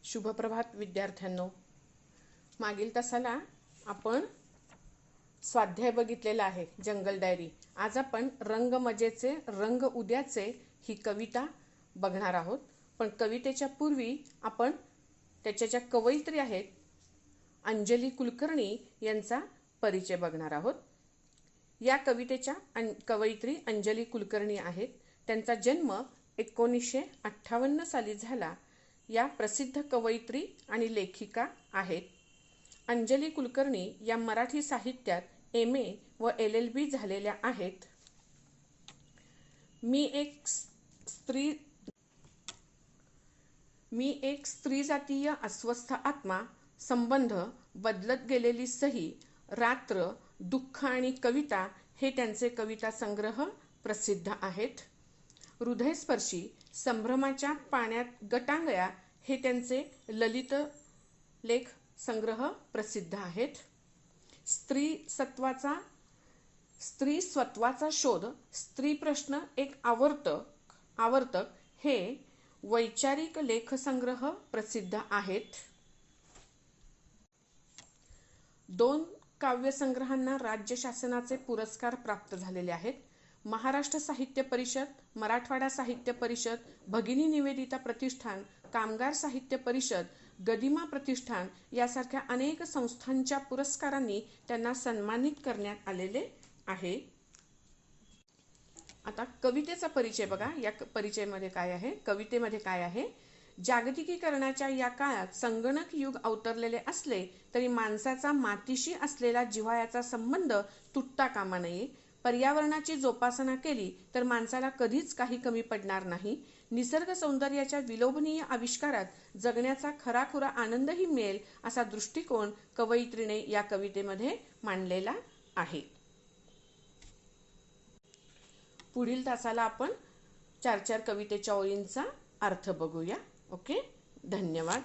शुभप्रभात विद्यार्थ्यांनो. मागील तासाला आपण स्वाध्याय बघितलेला आहे, जंगल डायरी. आज आपण रंग मजेचे रंग उद्याचे ही कविता बघणार आहोत. पण कवितेच्या पूर्वी आपण त्याच्या ज्या कवयित्री आहेत अंजली कुलकर्णी यांचा परिचय बघणार आहोत. या कवितेच्या कवयित्री अंजली कुलकर्णी आहेत. त्यांचा जन्म 1958 साली झाला. या प्रसिद्ध कवयित्री आणि लेखिका आहेत. अंजली कुलकर्णी या मराठी साहित्यात MA व LLB झालेल्या आहेत. मी एक स्त्री जातीय अस्वस्थ आत्मा, संबंध, बदलत गेलेली सही, रात्र, दुःख आणि कविता हे त्यांचे कविता संग्रह प्रसिद्ध आहेत. हृदयस्पर्शी, संभ्रमाच्या पाण्यात गटांगळ्या हे त्यांचे ललित लेख संग्रह प्रसिद्ध आहेत. स्त्री स्वत्वाचा शोध, स्त्री प्रश्न एक आवर्तक हे वैचारिक लेखसंग्रह प्रसिद्ध आहेत. 2 काव्यसंग्रहांना राज्य शासनाचे पुरस्कार प्राप्त झालेले आहेत. महाराष्ट्र साहित्य परिषद, मराठवाडा साहित्य परिषद, भगिनी निवेदिता प्रतिष्ठान, कामगार साहित्य परिषद, गदिमा प्रतिष्ठान यासारख्या अनेक संस्थांच्या पुरस्कारांनी त्यांना सन्मानित करण्यात आलेले आहे. आता कवितेचा परिचय बघा. या परिचयामध्ये काय आहे, कवितेमध्ये काय आहे. जागतिकीकरणाच्या या काळात संगणक युग अवतरलेले असले तरी माणसाचा मातीशी असलेला जिव्हाळ्याचा संबंध तुटता कामा नये. पर्यावरणाची जोपासना केली तर माणसाला कधीच काही कमी पडणार नाही. निसर्ग सौंदर्याच्या विलोभनीय आविष्कारात जगण्याचा खराखुरा आनंदही मिळेल असा दृष्टिकोन कवयित्रीने या कवितेमध्ये मांडलेला आहे. पुढील तासाला आपण 4 कवितेच्या ओळींचा अर्थ बघूया. ओके, धन्यवाद.